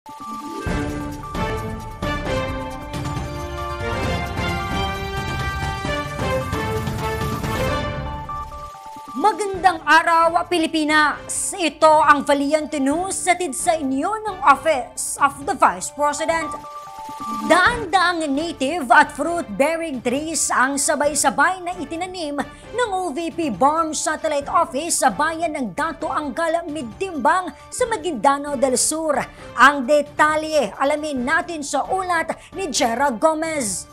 Magandang araw, Pilipinas! Ito ang Valiente News hatid sa inyo ng Office of the Vice President. Daan-daang native at fruit-bearing trees ang sabay-sabay na itinanim ng OVP Bomb Satellite Office sa bayan ng Dato Anggal, Midtimbang sa Maguindanao del Sur. Ang detalye alamin natin sa ulat ni Jera Gomez.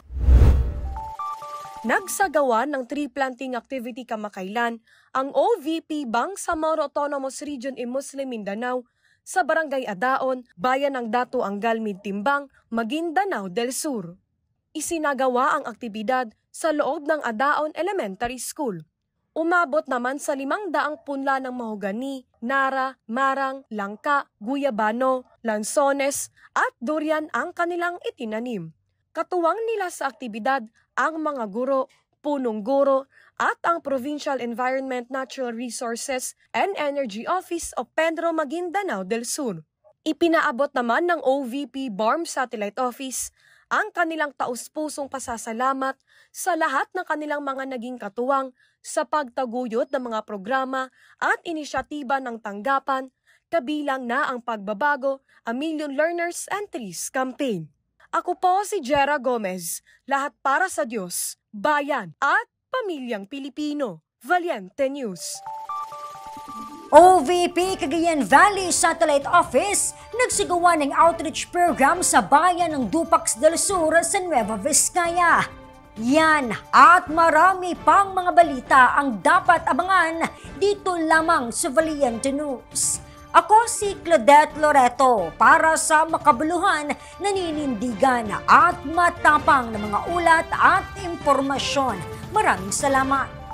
Nagsagawa ng tree planting activity kamakailan ang OVP Bangsamoro Autonomous Region in Muslim Mindanao sa Barangay Adaon, bayan ng Dato Anggal, Midtimbang, Maguindanao del Sur. Isinagawa ang aktibidad sa loob ng Adaon Elementary School. Umabot naman sa 500 punla ng mahogani, nara, marang, langka, guyabano, lansones at durian ang kanilang itinanim. Katuwang nila sa aktibidad ang mga guro, punong guro at ang Provincial Environment, Natural Resources and Energy Office of Pedro Maguindanao del Sur. Ipinaabot naman ng OVP BARM Satellite Office ang kanilang taus-pusong pasasalamat sa lahat ng kanilang mga naging katuwang sa pagtaguyod ng mga programa at inisyatiba ng tanggapan, kabilang na ang pagbabago, A Million Learners and Trees campaign. Ako po si Jera Gomez, lahat para sa Diyos, bayan at pamilyang Pilipino. Valiente News. OVP Cagayan Valley Satellite Office nagsigawa ng outreach program sa bayan ng Dupax del Sur sa Nueva Vizcaya. Yan at marami pang mga balita ang dapat abangan dito lamang sa Valiente News. Ako si Claudette Loreto para sa makabuluhan, naninindigan at matapang na mga ulat at impormasyon. Maraming salamat!